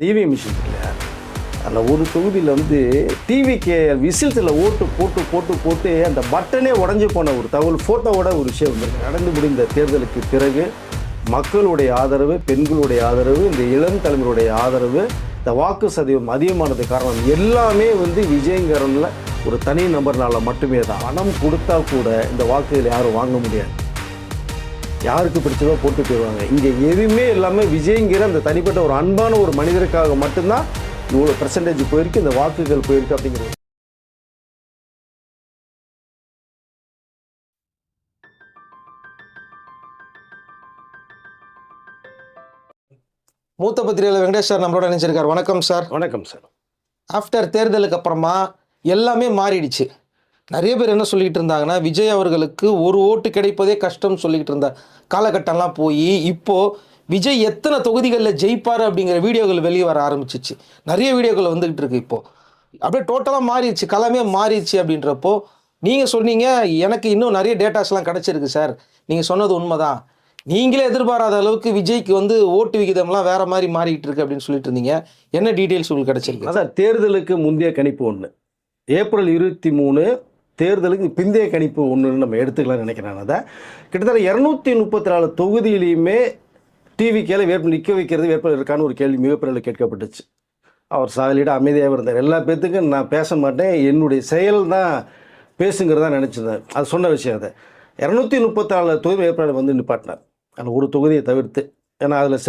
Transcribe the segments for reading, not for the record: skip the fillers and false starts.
TV machine இல்லையா, அதில் ஒரு தொகுதியில் வந்து டிவிக்கு விசில்ஸில் ஓட்டு போட்டு போட்டு போட்டு அந்த பட்டனே உடஞ்சி போன ஒரு தகவல் ஃபோட்டோவோட ஒரு விஷயம் வந்துருக்கு. நடந்து முடிந்த தேர்தலுக்கு பிறகு மக்களுடைய ஆதரவு, பெண்களுடைய ஆதரவு, இந்த இளம் தலைமுறையுடைய ஆதரவு, இந்த வாக்கு சதவீதம் அதிகமானது காரணம் எல்லாமே வந்து விஜயங்கரனில் ஒரு தனி நபர்னால மட்டுமே தான். பணம் கொடுத்தா கூட இந்த வாக்குகள் யாரும் வாங்க முடியாது. யாருக்கு பிடிச்சதோ போட்டு போயிடுவாங்க. இங்கே எதுவுமே எல்லாமே விஜய்ங்கிற அந்த தனிப்பட்ட ஒரு அன்பான ஒரு மனிதருக்காக மட்டும்தான் இவ்வளோ பெர்சன்டேஜ் போயிருக்கு, இந்த வாக்குகள் போயிருக்கு அப்படிங்கிறது. மூத்த பத்திரிகையாளர் வெங்கடேஷ் சார் நம்மளோட நினைச்சிருக்கார். வணக்கம் சார். வணக்கம் சார். ஆஃப்டர் தேர்தலுக்கு அப்புறமா எல்லாமே மாறிடுச்சு. நிறைய பேர் என்ன சொல்லிக்கிட்டு இருந்தாங்கன்னா, விஜய் அவர்களுக்கு ஒரு ஓட்டு கிடைப்பதே கஷ்டம்னு சொல்லிக்கிட்டு இருந்த காலகட்டம்லாம் போய் இப்போது விஜய் எத்தனை தொகுதிகளில் ஜெயிப்பார் அப்படிங்கிற வீடியோகள் வெளியே வர ஆரம்பிச்சிச்சு. நிறைய வீடியோக்கள் வந்துக்கிட்டு இருக்கு. இப்போது அப்படியே டோட்டலாக மாறிடுச்சு, களமே மாறிடுச்சு. அப்படின்றப்போ நீங்கள் சொன்னீங்க, எனக்கு இன்னும் நிறைய டேட்டாஸ்லாம் கிடச்சிருக்கு சார், நீங்கள் சொன்னது உண்மைதான், நீங்களே எதிர்பாராத அளவுக்கு விஜய்க்கு வந்து ஓட்டு விகிதம்லாம் வேறு மாதிரி மாறிக்கிட்டு இருக்கு அப்படின்னு சொல்லிட்டு இருந்தீங்க. என்ன டீட்டெயில்ஸ் உங்களுக்கு கிடச்சிருக்கு? அதான் தேர்தலுக்கு முந்தைய கணிப்பு ஒன்று, ஏப்ரல் 23 தேர்தலுக்கு பிந்தைய கணிப்பு ஒன்றுன்னு நம்ம எடுத்துக்கலாம்னு நினைக்கிறேன். அதை கிட்டத்தட்ட 234 தொகுதியிலையுமே டிவிக்கேல வேட்பு நிற்க வைக்கிறது வேட்பாளர் இருக்கான்னு ஒரு கேள்வி மிகப்பெரிய கேட்கப்பட்டுச்சு. அவர் சாலிட அமைதியாக இருந்தார். எல்லா பேர்த்துக்கும் நான் பேச மாட்டேன், என்னுடைய செயல் தான் பேசுங்கிறதா நினச்சிருந்தேன். அது சொன்ன விஷயம். அதை 234 தொகுதி வேட்பாளர் வந்து நிப்பாட்டினார், அந்த ஒரு தொகுதியை தவிர்த்து. ஏன்னா அதில்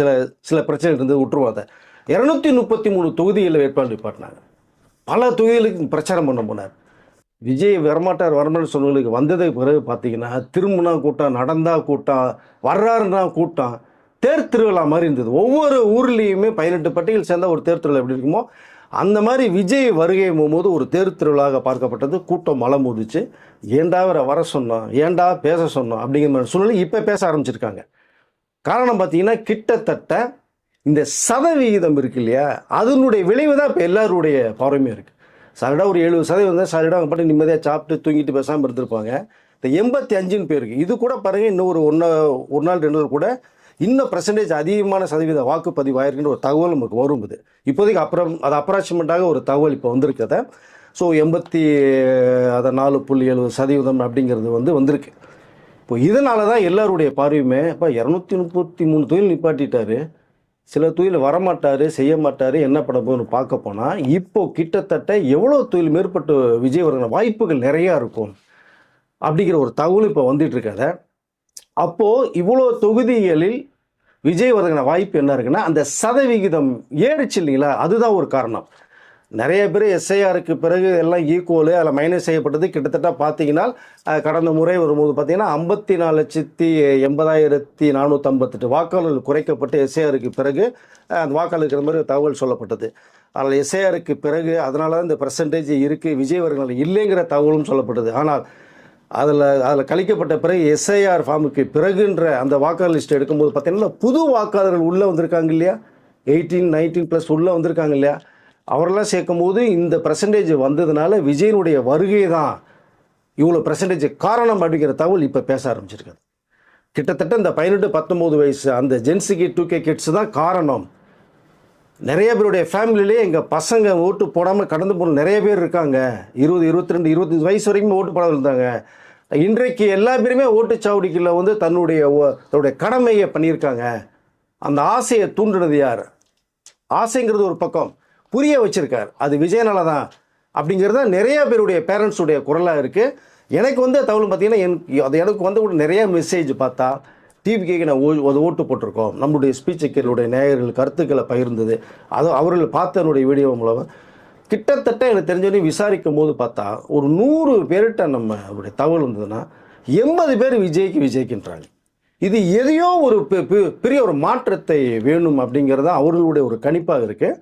சில பிரச்சனை இருந்து விட்டுருவோம். அதை 233 தொகுதிகளில் வேட்பாளர் நிப்பாட்டினாங்க. பல தொகுதிகளுக்கு பிரச்சாரம் பண்ண போனார். விஜய் வரமாட்டார் சொன்னவங்களுக்கு வந்ததுக்கு பிறகு பார்த்தீங்கன்னா, திரும்பினா கூட்டம், நடந்தா கூட்டம், வர்றாருன்னா கூட்டம், தேர் திருவிழா மாதிரி இருந்தது. ஒவ்வொரு ஊர்லேயுமே 18 பட்டியல் சேர்ந்தால் ஒரு தேர் திருவிழா எப்படி இருக்குமோ அந்த மாதிரி விஜய் வருகை போகும்போது ஒரு தேர் திருவிழாவாக பார்க்கப்பட்டது. கூட்டம் மலை மோதிச்சு. ஏண்டா வர சொன்னோம், ஏண்டா பேச சொன்னோம் அப்படிங்கிற மாதிரி சூழ்நிலை இப்போ பேச ஆரம்பிச்சிருக்காங்க. காரணம் பார்த்தீங்கன்னா, கிட்டத்தட்ட இந்த சதவிகிதம் இருக்கு இல்லையா, அதனுடைய விளைவு தான் இப்போ எல்லாருடைய பார்வையுமே இருக்குது. சாலிடாக ஒரு 70% தான் சாலிடாக அவங்க பாட்டு நிம்மதியாக சாப்பிட்டு தூங்கிட்டு பேசாமல் இருந்திருப்பாங்க. இந்த 85 பேருக்கு இது கூட பாருங்கள், இன்னும் ஒரு நாள் 2 நாள் கூட இன்னும் பெர்சன்டேஜ் அதிகமான சதவீத வாக்குப்பதிவு ஆயிருக்குன்ற ஒரு தகவல் நமக்கு வரும்போது இப்போதைக்கு அது அப்ராக்சிமேட்டாக ஒரு தகவல் இப்போ வந்திருக்கதை. ஸோ 84.7% அப்படிங்கிறது வந்திருக்கு. இப்போ இதனால தான் எல்லாருடைய பார்வையுமே இப்போ 233 தொழில் நிப்பாட்டிட்டாரு, சில தொழில் வரமாட்டார், செய்ய மாட்டார், என்ன பண்ண போகணும்னு பார்க்க போனால் இப்போது கிட்டத்தட்ட எவ்வளோ தொழில் மேற்பட்ட விஜய் வருகிற வாய்ப்புகள் நிறையா இருக்கும் அப்படிங்கிற ஒரு தகவல் இப்போ வந்துட்டு இருக்காத. அப்போது இவ்வளோ தொகுதிகளில் விஜய் வருகிற வாய்ப்பு என்ன இருக்குன்னா, அந்த சதவிகிதம் ஏறிச்சு இல்லைங்களா, அதுதான் ஒரு காரணம். நிறைய பேர் எஸ்ஐஆருக்கு பிறகு எல்லாம் ஈக்குவலு அதில் மைனஸ் செய்யப்பட்டது. கிட்டத்தட்ட பார்த்தீங்கன்னா கடந்த முறை வரும்போது பார்த்தீங்கன்னா 54,80,458 வாக்காளர்கள் குறைக்கப்பட்டு எஸ்ஐஆருக்கு பிறகு அந்த வாக்காளர் இருக்கிற மாதிரி தகவல் சொல்லப்பட்டது. அதில் எஸ்ஐஆருக்கு பிறகு அதனால தான் இந்த பெர்சன்டேஜ் இருக்குது, விஜய் வருகிற இல்லைங்கிற தகவலும் சொல்லப்பட்டது. ஆனால் அதில் கழிக்கப்பட்ட பிறகு எஸ்ஐஆர் ஃபார்முக்கு பிறகுன்ற அந்த வாக்காளர் லிஸ்ட் எடுக்கும்போது பார்த்தீங்கன்னா புது வாக்காளர்கள் உள்ளே வந்திருக்காங்க இல்லையா, 18, 19+ உள்ளே வந்திருக்காங்க இல்லையா, அவரெல்லாம் சேர்க்கும் போது இந்த பெர்சன்டேஜ் வந்ததுனால விஜயனுடைய வருகை தான் இவ்வளோ பெர்சன்டேஜ் காரணம் அப்படிங்கிற தகவல் இப்போ பேச ஆரம்பிச்சிருக்காது. கிட்டத்தட்ட இந்த 18-19 வயசு அந்த ஜென்ஸுக்கு 2K கிட்ஸ் தான் காரணம். நிறைய பேருடைய ஃபேமிலியிலே எங்கள் பசங்க ஓட்டு போடாமல் கடந்து போன நிறைய பேர் இருக்காங்க. 20, 22, 25 வயசு வரைக்கும் ஓட்டு போடாமல் இருந்தாங்க. இன்றைக்கு எல்லா பேருமே ஓட்டுச்சாவடிக்குள்ள தன்னுடைய கடமையை பண்ணியிருக்காங்க. அந்த ஆசையை தூண்டுனது யார்? ஆசைங்கிறது ஒரு பக்கம், புரிய வச்சிருக்கார், அது விஜயனால தான் அப்படிங்கிறது தான் நிறைய பேருடைய பேரண்ட்ஸுடைய குரலாக இருக்குது. எனக்கு தகவல் பார்த்தீங்கன்னா எனக்கு நிறைய மெசேஜ் பார்த்தா டிவிக்கு நான் ஓட்டு போட்டிருக்கோம், நம்மளுடைய ஸ்பீச்சர்களுடைய நேயர்கள் கருத்துக்களை பகிர்ந்தது, அவர்கள் பார்த்தனுடைய வீடியோ மூலமாக கிட்டத்தட்ட எனக்கு தெரிஞ்சவனே விசாரிக்கும் போது பார்த்தா ஒரு 100 பேர்கிட்ட நம்மளுடைய தகவல் வந்ததுன்னா 80 பேர் விஜய்க்குன்றாங்க. இது எதையோ ஒரு பெரிய ஒரு மாற்றத்தை வேணும் அப்படிங்கிறது தான் அவர்களுடைய ஒரு கணிப்பாக இருக்குது.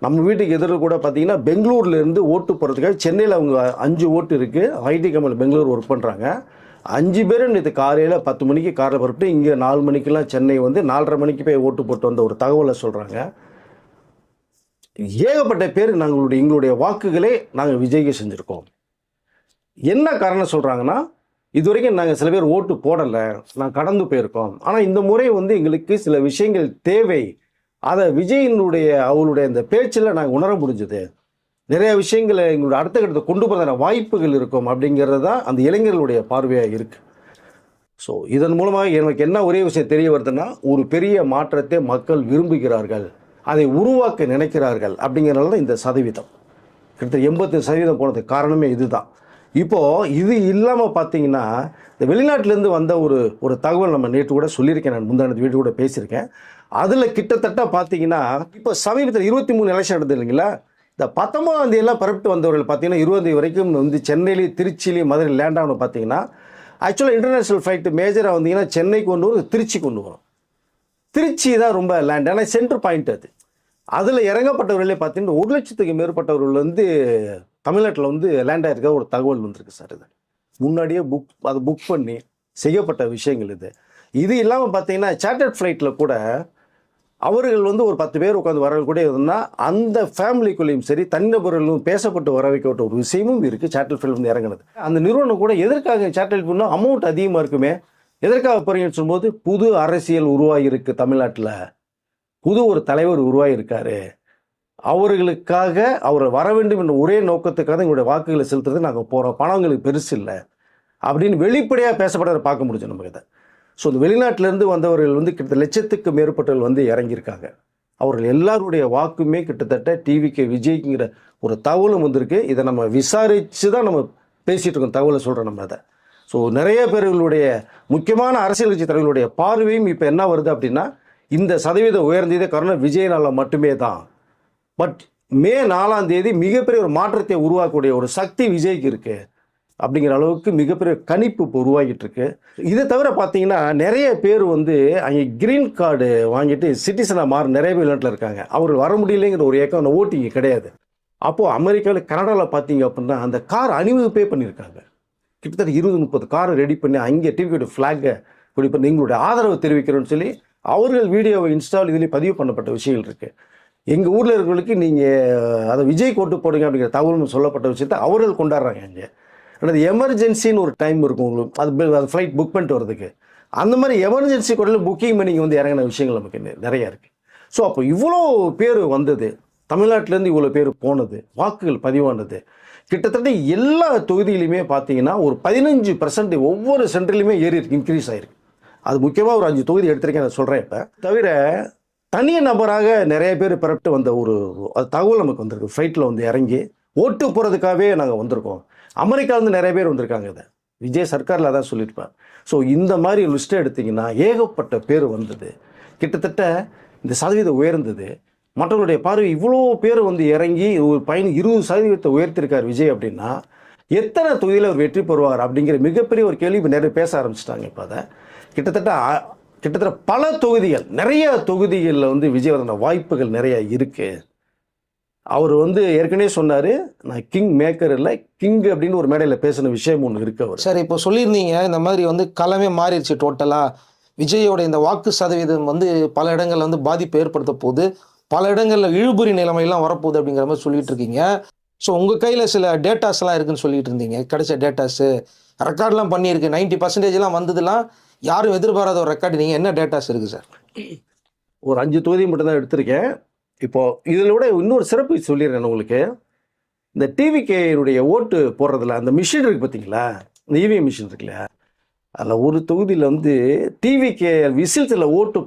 நம்ம வீட்டுக்கு எதிரில் கூட பார்த்தீங்கன்னா பெங்களூர்லேருந்து ஓட்டு போகிறதுக்காக சென்னையில் அவங்க 5 ஓட்டு இருக்குது, ஐடி கம்பெனியில் பெங்களூர் ஒர்க் பண்ணுறாங்க. 5 பேரும் நேற்று காலையில் 10 மணிக்கு காரில் புறப்பட்டு இங்கே 4 மணிக்கெல்லாம் சென்னை 4:30 மணிக்கு போய் ஓட்டு போட்டு வந்த ஒரு தகவலை சொல்கிறாங்க. ஏகப்பட்ட பேர் எங்களுடைய வாக்குகளே நாங்கள் விஜய்க்கு செஞ்சுருக்கோம். என்ன காரணம் சொல்கிறாங்கன்னா, இதுவரைக்கும் நாங்கள் சில பேர் ஓட்டு போடலை, நான் கடந்து போயிருக்கோம், ஆனால் இந்த முறை எங்களுக்கு சில விஷயங்கள் தேவை அதை விஜயினுடைய அவருடைய அந்த பேச்சில் நாங்கள் உணர முடிஞ்சது. நிறைய விஷயங்களை எங்களுடைய அடுத்த கட்டத்தை கொண்டு போகிறதான வாய்ப்புகள் இருக்கும் அப்படிங்கிறது தான் அந்த இளைஞர்களுடைய பார்வையாக இருக்குது. ஸோ இதன் மூலமாக எனக்கு என்ன ஒரே விஷயம் தெரிய வருதுன்னா, ஒரு பெரிய மாற்றத்தை மக்கள் விரும்புகிறார்கள், அதை உருவாக்க நினைக்கிறார்கள். அப்படிங்கிறனால தான் இந்த சதவீதம் கிட்டத்தட்ட 80% போனதுக்கு காரணமே இதுதான். இப்போது இது இல்லாமல் பார்த்தீங்கன்னா, இந்த வெளிநாட்டிலேருந்து வந்த ஒரு தகவல் நம்ம நேற்று கூட சொல்லியிருக்கேன், நான் முந்தானத்து வீட்டு கூட பேசியிருக்கேன். அதில் கிட்டத்தட்ட பார்த்தீங்கன்னா, இப்போ சமீபத்தில் 23 எலெக்ஷன் நடந்தது இல்லைங்களா, இந்த 19ஆம் தேதியெல்லாம் பரப்பிட்டு வந்தவர்கள் பார்த்தீங்கன்னா 20 வரைக்கும் வந்து சென்னையிலேயும் திருச்சியிலையும் மதுரை லேண்ட் ஆகணும். பார்த்தீங்கன்னா ஆக்சுவலாக இன்டர்நேஷ்னல் ஃப்ளைட்டு மேஜராக வந்தீங்கன்னா சென்னைக்கு கொண்டு வரும், திருச்சி கொண்டு வரும். திருச்சி தான் ரொம்ப லேண்ட், ஆனால் சென்டர் பாயிண்ட் அது. அதில் இறங்கப்பட்டவர்களே பார்த்தீங்கன்னா 1 லட்சத்துக்கு மேற்பட்டவர்கள் வந்து தமிழ்நாட்டில் வந்து லேண்ட் ஆகிருக்க ஒரு தகவல் வந்திருக்கு சார். இது முன்னாடியே புக் பண்ணி செய்யப்பட்ட விஷயங்கள் இது. இது இல்லாமல் பார்த்தீங்கன்னா சார்ட்டர்ட் ஃப்ளைட்டில் கூட அவர்கள் வந்து ஒரு 10 பேர் உட்காந்து வரவங்க கூட இருந்தால் அந்த ஃபேமிலிக்குள்ளேயும் சரி தனிநபர்களும் பேசப்பட்டு வர வைக்கப்பட்ட ஒரு விஷயமும் இருக்குது. சார்ட்டர்ட் ஃப்ளைட் வந்து இறங்குனது அந்த நிறுவனம் கூட எதற்காக சார்ட்டர்ட் பண்ணால் அமௌண்ட் அதிகமாக இருக்குமே, எதற்காக போகிறீங்கன்னு சொல்லும்போது புது அரசியல் உருவாகி இருக்கு தமிழ்நாட்டில், புது ஒரு தலைவர் உருவாகி இருக்காரு, அவர்களுக்காக அவர் வர வேண்டும் என்ற ஒரே நோக்கத்துக்காக எங்களுடைய வாக்குகளை செலுத்துறது நாங்கள் போகிறோம், பணங்களுக்கு பெருசு இல்லை அப்படின்னு வெளிப்படையாக பேசப்பட்டதை பார்க்க முடிஞ்சு நமக்கு இதை. ஸோ இந்த வெளிநாட்டிலேருந்து வந்தவர்கள் வந்து கிட்டத்தட்ட லட்சத்துக்கு மேற்பட்டவர்கள் வந்து இறங்கியிருக்காங்க. அவர்கள் எல்லாருடைய வாக்குமே கிட்டத்தட்ட டிவிக்கு விஜய்க்குங்கிற ஒரு தகவலும் வந்திருக்கு. இதை நம்ம விசாரித்து தான் நம்ம பேசிகிட்டு இருக்கோம், தகவலை சொல்கிறோம் நம்ம அதை. ஸோ நிறைய பேர்களுடைய முக்கியமான அரசியல் கட்சி தலைவர்களுடைய பார்வையும் இப்போ என்ன வருது அப்படின்னா, இந்த சதவீதம் உயர்ந்ததே காரணம் விஜயனால மட்டுமே தான். பட் மே 4ஆம் தேதி மிகப்பெரிய ஒரு மாற்றத்தை உருவாக்கக்கூடிய ஒரு சக்தி விஜய்க்கு இருக்குது அப்படிங்கிற அளவுக்கு மிகப்பெரிய கணிப்பு இப்போ உருவாகிட்டு இருக்கு. இதை தவிர பார்த்தீங்கன்னா நிறைய பேர் வந்து அங்கே கிரீன் கார்டு வாங்கிட்டு சிட்டிசனாக மாற நிறைய பேர் வெளிநாட்டில் இருக்காங்க. அவர் வர முடியலைங்கிற ஒரு ஏக்கம் அந்த ஓட்டிங்க கிடையாது. அப்போது அமெரிக்காவில் கனடாவில் பார்த்தீங்க அப்படின்னா அந்த கார் அணிவகுப்பே பண்ணியிருக்காங்க. கிட்டத்தட்ட 20-30 காரை ரெடி பண்ணி அங்கே டிவியோட ஃப்ளாகை இப்படி பண்ணி எங்களுடைய ஆதரவு தெரிவிக்கிறோன்னு சொல்லி அவர்கள் வீடியோவை இன்ஸ்டால் இதில் பதிவு பண்ணப்பட்ட விஷயங்கள் இருக்குது. எங்கள் ஊரில் இருக்கிறவங்களுக்கு நீங்கள் அதை விஜய் கோட்டு போடுங்க அப்படிங்கிற தகவல் சொல்லப்பட்ட விஷயத்தை அவர்கள் கொண்டாடுறாங்க. அங்கே அல்லது எமர்ஜென்சின்னு ஒரு டைம் இருக்கும் உங்களுக்கு, அது ஃப்ளைட் புக் பண்ணிட்டு வரதுக்கு. அந்த மாதிரி எமர்ஜென்சி கூட புக்கிங் பண்ணி வந்து இறங்கின விஷயங்கள் நமக்கு நிறையா இருக்குது. ஸோ அப்போ இவ்வளோ பேர் வந்தது, தமிழ்நாட்டிலேருந்து இவ்வளோ பேர் போனது, வாக்குகள் பதிவானது, கிட்டத்தட்ட எல்லா தொகுதியிலையுமே பார்த்தீங்கன்னா ஒரு 15% ஒவ்வொரு சென்டர்லையுமே ஏறி இருக்கு, இன்க்ரீஸ் ஆகிருக்கு. அது முக்கியமாக ஒரு 5 தொகுதி எடுத்திருக்கேன் நான் சொல்கிறேன். இப்போ தவிர தனி நபராக நிறைய பேர் பிறப்பிட்டு வந்த ஒரு தகவல் நமக்கு வந்திருக்கு. ஃப்ளைட்டில் வந்து இறங்கி ஓட்டு போகிறதுக்காகவே நாங்கள் வந்திருக்கோம். அமெரிக்காவிலேருந்து நிறைய பேர் வந்திருக்காங்க. இதை விஜய் சர்க்காரில் தான் சொல்லியிருப்பார். ஸோ இந்த மாதிரி லிஸ்ட்டை எடுத்திங்கன்னா ஏகப்பட்ட பேர் வந்தது, கிட்டத்தட்ட இந்த சதவீதம் உயர்ந்தது. மற்றவர்களுடைய பார்வை இவ்வளோ பேர் வந்து இறங்கி ஒரு 20% உயர்த்திருக்கார் விஜய் அப்படின்னா எத்தனை தொகுதியில் அவர் வெற்றி பெறுவார் அப்படிங்கிற மிகப்பெரிய ஒரு கேள்வி இப்போ நிறைய பேச ஆரம்பிச்சிட்டாங்க. இப்போ அதை கிட்டத்தட்ட பல தொகுதிகள், நிறைய தொகுதிகளில் வந்து விஜய் வர வாய்ப்புகள் நிறைய இருக்குது. அவர் வந்து ஏற்கனவே சொன்னார், நான் கிங் மேக்கர் இல்லை, கிங் அப்படின்னு ஒரு மேடையில் பேசின விஷயம் ஒன்று இருக்கு. அவர் சார் இப்போ சொல்லியிருந்தீங்க இந்த மாதிரி வந்து களமே மாறிடுச்சு டோட்டலாக, விஜயோட இந்த வாக்கு சதவீதம் வந்து பல இடங்களில் வந்து பாதிப்பு ஏற்படுத்த போகுது, பல இடங்களில் இழுபறி நிலைமையெல்லாம் வரப்போகுது அப்படிங்கிற மாதிரி சொல்லிட்டு இருக்கீங்க. ஸோ உங்கள் கையில் சில டேட்டாஸ்லாம் இருக்குதுன்னு சொல்லிட்டு இருந்தீங்க, கிடைச்ச டேட்டாஸு ரெக்கார்ட்லாம் பண்ணியிருக்கு, 90% வந்ததுலாம் யாரும் எதிர்பாராத ஒரு ரெக்கார்டு. நீங்கள் என்ன டேட்டாஸ் இருக்குது சார்? ஒரு 5 தொகுதி மட்டும்தான் எடுத்திருக்கேன். இப்போது இதில் விட இன்னொரு சிறப்பு சொல்லிடுறேன் உங்களுக்கு. இந்த டிவிகேனுடைய ஓட்டு போடுறதுல அந்த மிஷின் இருக்குது பார்த்தீங்களா, இந்த இவிஎம் மிஷின் இருக்குல்ல, அதில் ஒரு தொகுதியில் வந்து டிவிகே விசில்ஸில் ஓட்டு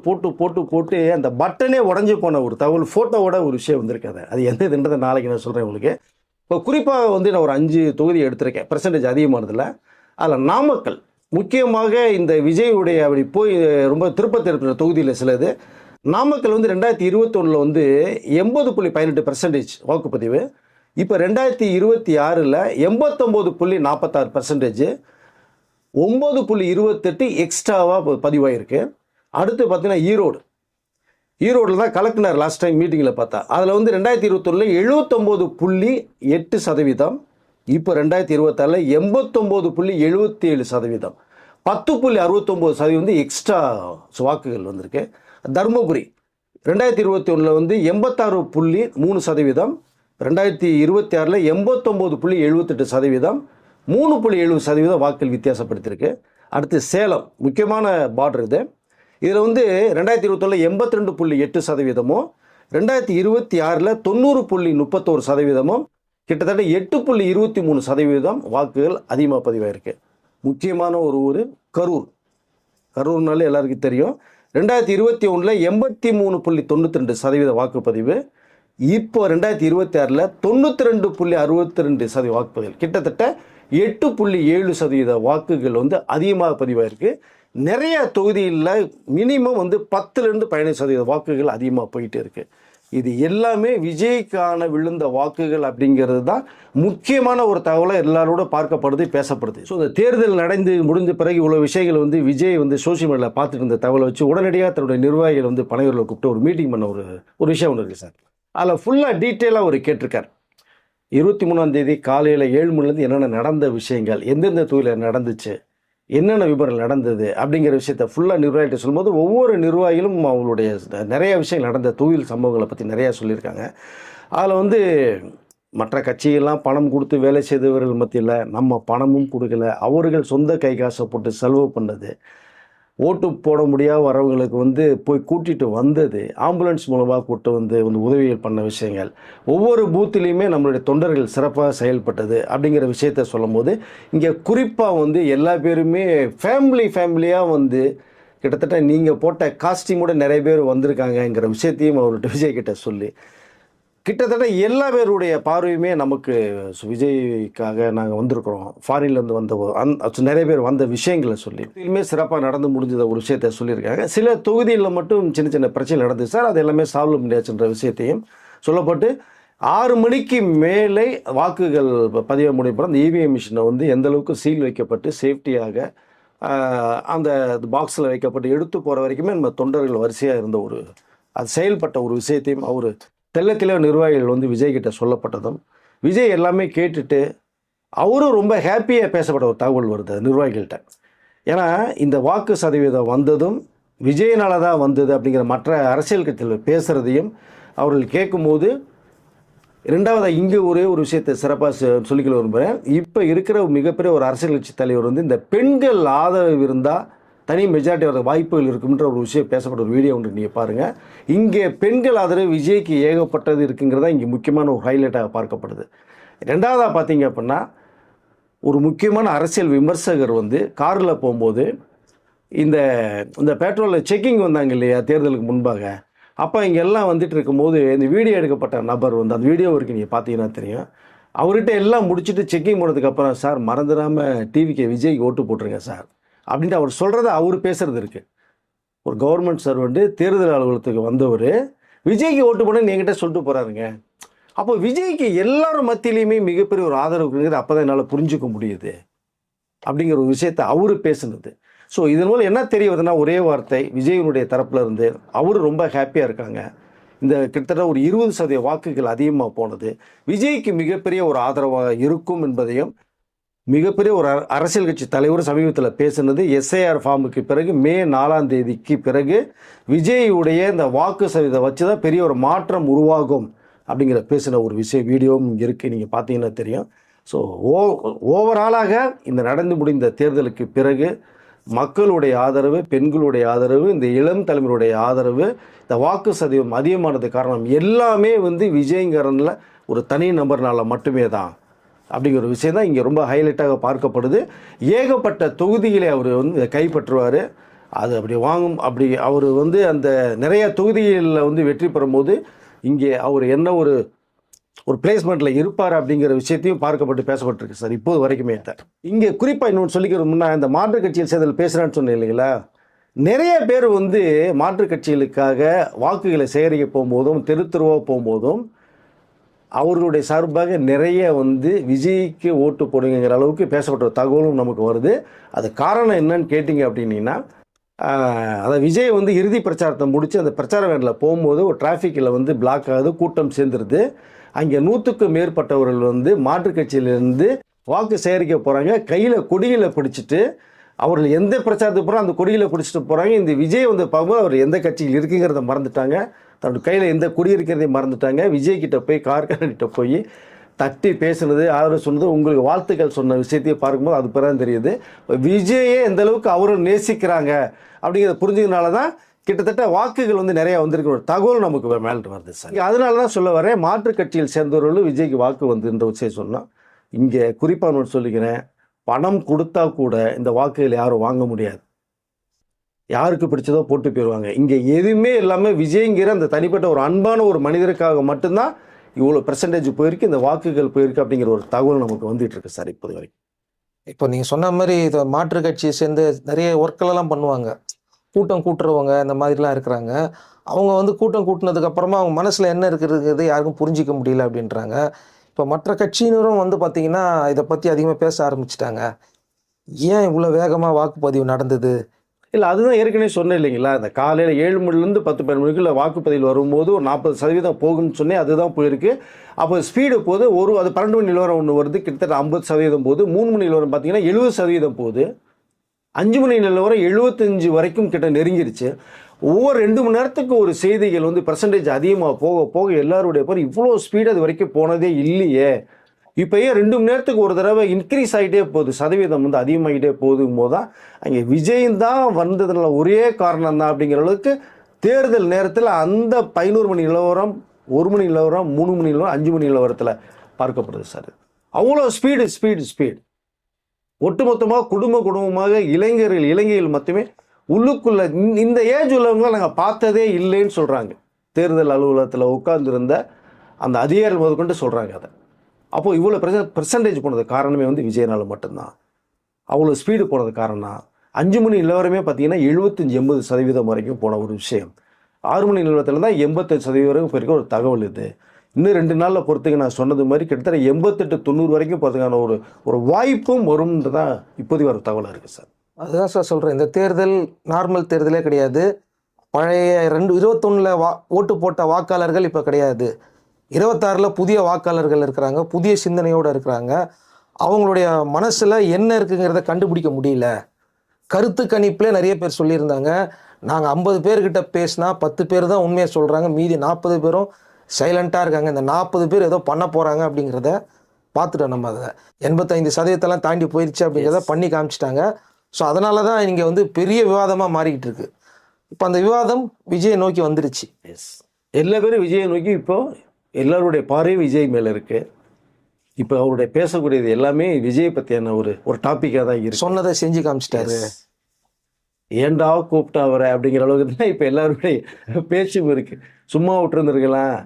போட்டு அந்த பட்டனே உடஞ்சி போன ஒரு தகவல் ஃபோட்டோவோட ஒரு விஷயம் வந்திருக்காது. அது எந்த இதுன்றதை நாளைக்கு நான் சொல்கிறேன் உங்களுக்கு. இப்போ குறிப்பாக வந்து நான் ஒரு 5 தொகுதி எடுத்திருக்கேன், பெர்சன்டேஜ் அதிகமானதில். அதில் நாமக்கல் முக்கியமாக இந்த விஜயுடைய அப்படி போய் ரொம்ப திருப்பதி இருக்கிற தொகுதியில் சிலது. நாமக்கல் வந்து 2021 வந்து 80.18% வாக்குப்பதிவு. இப்போ 2026 89.46%, 9.28 எக்ஸ்ட்ராவாக பதிவாயிருக்கு. அடுத்து பார்த்தீங்கன்னா ஈரோடில் தான் கலெக்டர் லாஸ்ட் டைம் மீட்டிங்கில் பார்த்தா, அதில் வந்து 2021 79.8%, இப்போ 2026 89.77%, 10.69% வந்து எக்ஸ்ட்ரா வாக்குகள் வந்திருக்கு. தருமபுரி 2021 வந்து 86.3%, 2026 89.78%, 3.7% வாக்குகள் வித்தியாசப்படுத்தியிருக்கு. அடுத்து சேலம், முக்கியமான பார்டர் இது. இதில் வந்து 2021 82.8%, 2026 90.31%, கிட்டத்தட்ட 8.23% வாக்குகள் அதிகமாக பதிவாயிருக்கு. முக்கியமான ஒரு ஊர் கரூர்னாலே எல்லாருக்கும் தெரியும். 2021 83.92% வாக்குப்பதிவு, இப்போ 2026 92.62% வாக்குப்பதிவு, கிட்டத்தட்ட 8.7% வாக்குகள் வந்து அதிகமாக பதிவாயிருக்கு. நிறைய தொகுதியில் மினிமம் வந்து 10-15% வாக்குகள் அதிகமாக போயிட்டு இருக்கு. இது எல்லாமே விஜய்க்கான விழுந்த வாக்குகள் அப்படிங்கிறது தான் முக்கியமான ஒரு தகவலை எல்லாரோட பார்க்கப்படுது, பேசப்படுது. ஸோ இந்த தேர்தல் நடந்து முடிஞ்ச பிறகு இவ்வளோ விஷயங்கள் வந்து விஜய் வந்து சோசியல் மீடியாவில் பார்த்துட்டு இருந்த தகவலை வச்சு உடனடியாக தன்னுடைய நிர்வாகிகள் வந்து பனையூரில் கூப்பிட்டு ஒரு மீட்டிங் பண்ண ஒரு விஷயம் ஒன்று இருக்குது சார். அதில் ஃபுல்லாக டீட்டெயிலாக ஒரு கேட்டிருக்கார். 23ஆம் தேதி காலையில் 7 மணிலேருந்து என்னென்ன நடந்த விஷயங்கள், எந்தெந்த தொகுதியில் நடந்துச்சு, என்னென்ன விபரம் நடந்தது அப்படிங்கிற விஷயத்த ஃபுல்லாக நிர்வாகிகிட்ட சொல்லும்போது ஒவ்வொரு நிர்வாகிகளும் அவங்களுடைய நிறைய விஷயங்கள் நடந்த தொழில் சம்பவங்களை பற்றி நிறையா சொல்லியிருக்காங்க. அதில் வந்து மற்ற கட்சிகள்லாம் பணம் கொடுத்து வேலை செய்தவர்கள் மத்தியில் நம்ம பணமும் கொடுக்கல, அவர்கள் சொந்த கை காசை போட்டு செலவு பண்ணது, ஓட்டு போட முடியாத வரவங்களுக்கு வந்து போய் கூட்டிகிட்டு வந்தது, ஆம்புலன்ஸ் மூலமாக கூட்டு வந்து உதவிகள் பண்ண விஷயங்கள், ஒவ்வொரு பூத்துலேயுமே நம்மளுடைய தொண்டர்கள் சிறப்பாக செயல்பட்டது அப்படிங்கிற விஷயத்த சொல்லும் போது இங்கே குறிப்பாக வந்து எல்லா பேருமே ஃபேமிலியாக வந்து கிட்டத்தட்ட நீங்கள் போட்ட காஸ்டியூமோட நிறைய பேர் வந்திருக்காங்கங்கிற விஷயத்தையும் அவர்கிட்ட விஜய்கிட்ட சொல்லி கிட்டத்தட்ட எல்லா பேருடைய பார்வையுமே நமக்கு விஜய்க்காக நாங்கள் வந்திருக்கிறோம், ஃபாரின்லேருந்து வந்த நிறைய பேர் வந்த விஷயங்களை சொல்லி இதுலையுமே சிறப்பாக நடந்து முடிஞ்சத ஒரு விஷயத்த சொல்லியிருக்காங்க. சில தொகுதிகளில் மட்டும் சின்ன சின்ன பிரச்சனை நடந்துச்சு சார், அது எல்லாமே சால்வ் பண்ணியாச்சுன்ற விஷயத்தையும் சொல்லப்பட்டு 6 மணிக்கு மேலே வாக்குகள் பதிவு முடியும். அந்த இவிஎம் மிஷினை வந்து எந்த அளவுக்கு சீல் வைக்கப்பட்டு சேஃப்டியாக அந்த பாக்ஸில் வைக்கப்பட்டு எடுத்து போகிற வரைக்குமே நம்ம தொண்டர்கள் வரிசையாக இருந்த அது செயல்பட்ட ஒரு விஷயத்தையும் அவர் தெள்ள நிர்வாகிகள் வந்து விஜய்கிட்ட சொல்லப்பட்டதும் விஜய் எல்லாமே கேட்டுட்டு அவரும் ரொம்ப ஹாப்பியாக பேசப்பட்ட ஒரு தகவல் வருது நிர்வாகிகள்கிட்ட. ஏன்னா இந்த வாக்கு சதவீதம் வந்ததும் விஜயனால தான் வந்தது அப்படிங்கிற மற்ற அரசியல் கட்சியில் பேசுகிறதையும் அவர்கள் கேட்கும்போது, ரெண்டாவது இங்கே ஒரே ஒரு விஷயத்தை சிறப்பாக சொல்லிக்கொள்ள விரும்புகிறேன். இப்போ இருக்கிற மிகப்பெரிய ஒரு அரசியல் கட்சி தலைவர் வந்து இந்த பெண்கள் ஆதரவு இருந்தால் தனி மெஜாரிட்டி வர வாய்ப்புகள் இருக்குன்ற ஒரு விஷயம் பேசப்பட்ட ஒரு வீடியோ ஒன்று நீங்கள் பாருங்கள். இங்கே பெண்கள் ஆதரவு விஜய்க்கு ஏகப்பட்டது இருக்குங்கிறதா இங்கே முக்கியமான ஒரு ஹைலைட்டாக பார்க்கப்படுது. ரெண்டாவதாக பார்த்தீங்க அப்படின்னா, ஒரு முக்கியமான அரசியல் விமர்சகர் வந்து காரில் போகும்போது இந்த பெட்ரோலில் செக்கிங் வந்தாங்க இல்லையா தேர்தலுக்கு முன்பாக, அப்போ இங்கெல்லாம் வந்துட்டு இருக்கும்போது இந்த வீடியோ எடுக்கப்பட்ட நபர் வந்து அந்த வீடியோ வரைக்கும் நீங்கள் பார்த்தீங்கன்னா தெரியும், அவர்கிட்ட எல்லாம் முடிச்சுட்டு செக்கிங் போனதுக்கப்புறம், சார் மறந்துடாமல் டிவிக்கு விஜய்க்கு ஓட்டு போட்டுருங்க சார் அப்படின்ட்டு அவர் சொல்கிறத அவர் பேசுகிறது இருக்குது. ஒரு கவர்மெண்ட் சர்வெண்ட்டு தேர்தல் அலுவலகத்துக்கு வந்தவர் விஜய்க்கு ஓட்டு போடணும்னு என்கிட்ட சொல்லிட்டு போகிறாருங்க. அப்போ விஜய்க்கு எல்லாரும் மத்தியிலையுமே மிகப்பெரிய ஒரு ஆதரவுங்கிறது அப்போ தான் என்னால் புரிஞ்சுக்க முடியுது அப்படிங்கிற ஒரு விஷயத்தை அவர் பேசுனது. ஸோ இதன் மூலம் என்ன தெரிய வருதுன்னா, ஒரே வார்த்தை, விஜயினுடைய தரப்பில் இருந்து அவர் ரொம்ப ஹாப்பியாக இருக்காங்க. இந்த கிட்டத்தட்ட ஒரு 20% வாக்குகள் அதிகமாக போனது விஜய்க்கு மிகப்பெரிய ஒரு ஆதரவாக இருக்கும் என்பதையும் மிகப்பெரிய ஒரு அரசியல் கட்சி தலைவர் சமீபத்தில் பேசுனது எஸ்ஐஆர் ஃபார்முக்கு பிறகு மே 4ஆம் தேதிக்கு பிறகு விஜயுடைய இந்த வாக்கு சதவீதம் வச்சு தான் பெரிய ஒரு மாற்றம் உருவாகும் அப்படிங்கிற பேசின ஒரு வீடியோவும் இங்கே இருக்குது, நீங்கள் பார்த்தீங்கன்னா தெரியும். ஸோ ஓவராலாக இந்த நடந்து முடிந்த தேர்தலுக்கு பிறகு மக்களுடைய ஆதரவு, பெண்களுடைய ஆதரவு, இந்த இளம் தலைமுறையுடைய ஆதரவு, இந்த வாக்கு சதவீதம் அதிகமானது காரணம் எல்லாமே வந்து விஜய்ங்கிறதுல ஒரு தனி நபர்னால மட்டுமே தான் அப்படிங்கிற ஒரு விஷயம் தான் இங்கே ரொம்ப ஹைலைட்டாக பார்க்கப்படுது. ஏகப்பட்ட தொகுதிகளை அவர் வந்து கைப்பற்றுவார். அது அப்படி அவர் வந்து அந்த நிறைய தொகுதிகளில் வந்து வெற்றி பெறும்போது இங்கே அவர் என்ன ஒரு பிளேஸ்மெண்ட்டில் இருப்பார் அப்படிங்கிற விஷயத்தையும் பார்க்கப்பட்டு பேசப்பட்டிருக்கு சார் இப்போது வரைக்குமே. இங்கே குறிப்பாக இன்னொன்று சொல்லிக்கிறோம்னா, இந்த மாற்றுக் கட்சியில் சேர்தல் பேசுகிறான்னு சொன்னேன் இல்லைங்களா, நிறைய பேர் வந்து மாற்றுக் கட்சிகளுக்காக வாக்குகளை சேகரிக்க போகும்போதும் தெருவாக போகும்போதும் அவர்களுடைய சார்பாக நிறைய வந்து விஜய்க்கு ஓட்டு போடுங்கிற அளவுக்கு பேசப்பட்ட தகவலும் நமக்கு வருது. அது காரணம் என்னன்னு கேட்டிங்க அப்படின்னா, அதாவது விஜய் வந்து இறுதி பிரச்சாரத்தை முடித்து அந்த பிரச்சார வேனில் போகும்போது ஒரு டிராஃபிக்கில் வந்து பிளாக் ஆகுது, கூட்டம் சேர்ந்துருது. அங்கே 100க்கும் மேற்பட்டவர்கள் வந்து மாற்றுக் கட்சியிலேருந்து வாக்கு சேகரிக்க போகிறாங்க. கையில் கொடிகளை பிடிச்சிட்டு அவர்கள் எந்த பிரச்சாரத்துக்கு போகிறாங்க அந்த கொடிகளை பிடிச்சிட்டு போகிறாங்க. இந்த விஜய் வந்து பார்க்கும்போது அவர் எந்த கட்சியில் இருக்குங்கிறத மறந்துட்டாங்க, தன்னோட கையில் எந்த கொடி இருக்கிறதையும் மறந்துட்டாங்க. விஜய்கிட்ட போய் கார்கார்கிட்ட போய் தட்டி பேசுனது ஆதரவு சொன்னது உங்களுக்கு வாழ்த்துக்கள் சொன்ன விஷயத்தையும் பார்க்கும்போது அது பிறகு தெரியுது விஜயே எந்த அளவுக்கு அவரும் நேசிக்கிறாங்க அப்படிங்கிறத புரிஞ்சதுனால தான் கிட்டத்தட்ட வாக்குகள் வந்து நிறைய வந்திருக்கிற ஒரு தகவல் நமக்கு மேலிட்டு வருது சார். அதனால தான் சொல்ல வரேன், மாற்றுக் கட்சியில் சேர்ந்தவர்களும் விஜய்க்கு வாக்கு வந்துன்ற விஷயம் சொன்னால் இங்கே குறிப்பாக நான் சொல்லிக்கிறேன், பணம் கொடுத்தா கூட இந்த வாக்குகள் யாரும் வாங்க முடியாது. யாருக்கு பிடிச்சதோ போட்டு போயிடுவாங்க. இங்கே எதுவுமே இல்லாமல் விஜய்ங்கிற அந்த தனிப்பட்ட ஒரு அன்பான ஒரு மனிதருக்காக மட்டும்தான் இவ்வளோ பெர்சன்டேஜ் போயிருக்கு, இந்த வாக்குகள் போயிருக்கு அப்படிங்கிற ஒரு தகவல் நமக்கு வந்துட்டு இருக்கு சார் இப்போது வரைக்கும். இப்போ நீங்கள் சொன்ன மாதிரி இதை மாற்றுக் கட்சியை சேர்ந்து நிறைய ஒர்க்கெல்லாம் பண்ணுவாங்க, கூட்டம் கூட்டுறவங்க இந்த மாதிரிலாம் இருக்கிறாங்க. அவங்க வந்து கூட்டம் கூட்டினதுக்கப்புறமா அவங்க மனசில் என்ன இருக்கிறது யாருக்கும் புரிஞ்சிக்க முடியல அப்படின்றாங்க. இப்போ மற்ற கட்சியினரும் வந்து பார்த்திங்கன்னா இதை பற்றி அதிகமாக பேச ஆரம்பிச்சிட்டாங்க. ஏன் இவ்வளோ வேகமாக வாக்குப்பதிவு நடந்தது? இல்லை, அதுதான் ஏற்கனவே சொன்னேன் இல்லைங்களா, இந்த காலையில் 7 மணிலேருந்து 10 மணிக்குள்ள வாக்குப்பதிவு வரும்போது ஒரு 40% போகும்னு சொன்னேன். அதுதான் போயிருக்கு. அப்போ ஸ்பீடு போது அது 12 மணி நிலவரம் ஒன்று வருது, கிட்டத்தட்ட 50% போகுது. 3 மணி நிலவரம் பார்த்தீங்கன்னா 70% போகுது. 5 மணி நிலவரம் 75 வரைக்கும் கிட்ட நெருங்கிருச்சு. ஒவ்வொரு 2 மணி நேரத்துக்கு ஒரு செய்திகள் வந்து பெர்சன்டேஜ் அதிகமாக போக போக எல்லாருடைய பேர் இவ்வளோ ஸ்பீடு அது வரைக்கும் போனதே இல்லையே, இப்போயே 2 மணி நேரத்துக்கு ஒரு தடவை இன்க்ரீஸ் ஆகிட்டே போகுது, சதவீதம் வந்து அதிகமாகிட்டே போகுதும் போது தான் அங்கே விஜய் தான் வந்ததுனால ஒரே காரணம் தான் அப்படிங்கிற அளவுக்கு தேர்தல் நேரத்தில் அந்த 11 மணி நிலவரம், 1 மணி நிலவரம், 3 மணி நிலவரம், 5 மணி நிலவரத்தில் பார்க்கப்படுது சார். அவ்வளோ ஸ்பீடு ஒட்டுமொத்தமாக குடும்பமாக இளைஞர்கள் மட்டுமே உள்ளுக்குள்ள இந்த ஏஜ் உள்ளவங்களாம் நாங்கள் பார்த்ததே இல்லைன்னு சொல்கிறாங்க. தேர்தல் அலுவலகத்தில் உட்கார்ந்துருந்த அந்த அதிகாரிகள் முதற்கொண்டு சொல்கிறாங்க அதை. அப்போது இவ்வளோ பெர்சன்டேஜ் போனது காரணமே வந்து விஜயனால மட்டும்தான். அவ்வளோ ஸ்பீடு போனது காரணம் 5 மணி நிலவரமே பார்த்தீங்கன்னா 75-80% வரைக்கும் போன ஒரு விஷயம். 6 மணி நிலவரத்தில் தான் 85% வரைக்கும் போயிருக்க ஒரு தகவல் இது. இன்னும் 2 நாளில் பொறுத்துக்கு நான் சொன்னது மாதிரி கிட்டத்தட்ட 88-90 வரைக்கும் போகிறதுக்கான ஒரு வாய்ப்பும் வரும்ன்றது தான் இப்போதைக்கு ஒரு தகவலாக இருக்குது சார். அதுதான் சார் சொல்கிறேன், இந்த தேர்தல் நார்மல் தேர்தலே கிடையாது. பழைய 21ல் ஓட்டு போட்ட வாக்காளர்கள் இப்போ கிடையாது. 26ல் புதிய வாக்காளர்கள் இருக்கிறாங்க, புதிய சிந்தனையோடு இருக்கிறாங்க. அவங்களுடைய மனசில் என்ன இருக்குங்கிறத கண்டுபிடிக்க முடியல. கருத்து கணிப்பில் நிறைய பேர் சொல்லியிருந்தாங்க, நாங்கள் 50 பேர்கிட்ட பேசினா 10 பேர் தான் உண்மையை சொல்கிறாங்க, மீதி 40 பேரும் சைலண்ட்டாக இருக்காங்க. இந்த 40 பேர் ஏதோ பண்ண போகிறாங்க அப்படிங்கிறத பார்த்துட்டோம். நம்ம அதை 85% தாண்டி போயிடுச்சு அப்படிங்கிறத பண்ணி காமிச்சிட்டாங்க. ஸோ அதனால தான் இங்கே வந்து பெரிய விவாதமாக மாறிக்கிட்டு இருக்கு. இப்போ அந்த விவாதம் விஜயை நோக்கி வந்துருச்சு. எல்லா பேரும் விஜயை நோக்கி இப்போ எல்லாருடைய பார்வை விஜய் மேலே இருக்குது. இப்போ அவருடைய பேசக்கூடியது எல்லாமே விஜயை பற்றியான ஒரு டாப்பிக்காக தான் இருக்குது. சொன்னதை செஞ்சு காமிச்சிட்டாரு. ஏண்டா கூப்பிட்டா அவரை அப்படிங்கிற அளவுக்கு தான் இப்போ எல்லாருடைய பேச்சும் இருக்குது. சும்மா விட்டுருந்துருக்கலாம்,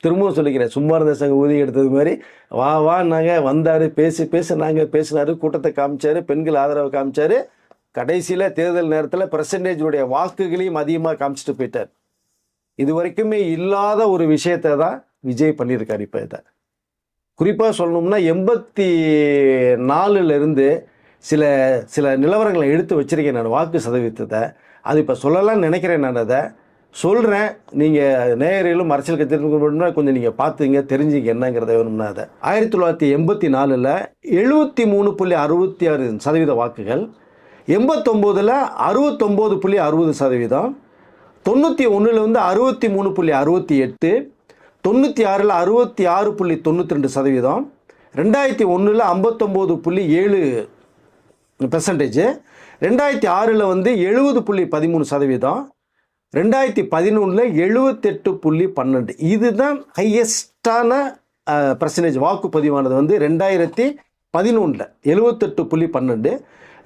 திரும்பவும் சொல்லிக்கிறேன், சும்மா இருந்த சங்க ஊதி எடுத்தது மாதிரி வா நாங்கள் வந்தார், பேசினாங்க, பேசினார், கூட்டத்தை காமிச்சார், பெண்கள் ஆதரவை காமிச்சார், கடைசியில் தேர்தல் நேரத்தில் பெர்சன்டேஜுடைய வாக்குகளையும் அதிகமாக காமிச்சிட்டு போயிட்டார். இது வரைக்குமே இல்லாத ஒரு விஷயத்தை தான் விஜய் பண்ணியிருக்காரு. இப்போ இதை குறிப்பாக சொல்லணும்னா 84லேருந்து சில நிலவரங்களை எடுத்து வச்சிருக்கேன் நான், வாக்கு சதவீதத்தை. அது இப்போ சொல்லலாம்னு நினைக்கிறேன். நான் அதை சொல்கிறேன், நீங்கள் நேயர்களும் அரசியல் கட்சி கொஞ்சம் நீங்கள் பார்த்துங்க, தெரிஞ்சுங்க என்னங்கிறத வேணும்னா அதை 1984ல் 73.66% வாக்குகள், 89ல் 69.60%, 91ல் வந்து 63.68%, 96ல் 66.92%, 2001ல் 59.7%, 2006ல் வந்து 70.13%, 2011ல் 78.12%. இதுதான் ஹையஸ்டான பர்சன்டேஜ் வாக்குப்பதிவானது வந்து 2011ல் 78.12%,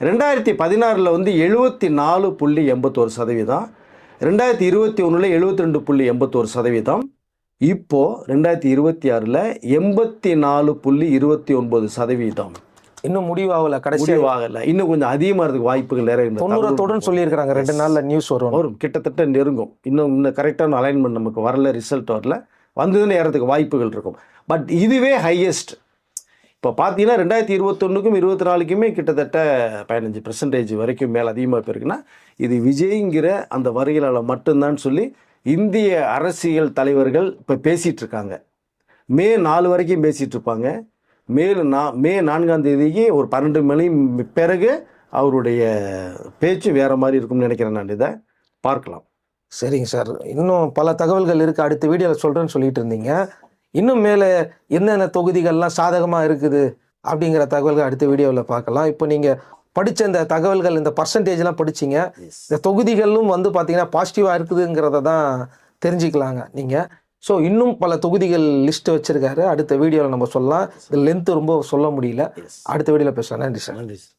2016ல் வந்து 74.81%, 2021ல் 72.81%, இப்போது 2026ல் 84.29%. இன்னும் முடிவாகல, முடிவாகலை, இன்னும் கொஞ்சம் அதிகமாகிறதுக்கு வாய்ப்புகள் நிறைய 90 சொல்லியிருக்கிறாங்க. 2 நாளில் நியூஸ் வரும், கிட்டத்தட்ட நெருங்கும். இன்னும் கரெக்டான அலைன்மெண்ட் நமக்கு வரல, ரிசல்ட் வரல, வந்ததுன்னு ஏறதுக்கு வாய்ப்புகள் இருக்கும். பட் இதுவே ஹையஸ்ட். இப்போ பார்த்தீங்கன்னா 2021க்கும் 24க்குமே கிட்டத்தட்ட 15% வரைக்கும் மேலே அதிகமாக போயிருக்குன்னா இது விஜய்ங்கிற அந்த வருகையால் மட்டும்தான் சொல்லி இந்திய அரசியல் தலைவர்கள் இப்போ பேசிகிட்டு இருக்காங்க. மே 4 வரைக்கும் பேசிகிட்டு இருப்பாங்க. மே 4ஆம் தேதிக்கு ஒரு 12 மணி பிறகு அவருடைய பேச்சு வேறு மாதிரி இருக்கும்னு நினைக்கிறேன். நான் இதை பார்க்கலாம். சரிங்க சார், இன்னும் பல தகவல்கள் இருக்குது, அடுத்த வீடியோவில் சொல்கிறேன்னு சொல்லிட்டு இருந்தீங்க. இன்னும் மேலே என்னென்ன தொகுதிகள்லாம் சாதகமாக இருக்குது அப்படிங்கிற தகவல்கள் அடுத்த வீடியோவில் பார்க்கலாம். இப்போ நீங்கள் படித்த இந்த தகவல்கள், இந்த பர்சன்டேஜ்லாம் படிச்சிங்க, இந்த தொகுதிகளும் வந்து பார்த்தீங்கன்னா பாசிட்டிவாக இருக்குதுங்கிறத தான் தெரிஞ்சுக்கலாங்க நீங்கள். ஸோ இன்னும் பல தொகுதிகள் லிஸ்ட் வச்சுருக்காரு, அடுத்த வீடியோவில் நம்ம சொல்லலாம். இந்த லென்த்து ரொம்ப சொல்ல முடியல, அடுத்த வீடியோவில் பேசலாம். நன்றி சார். நன்றி சார்.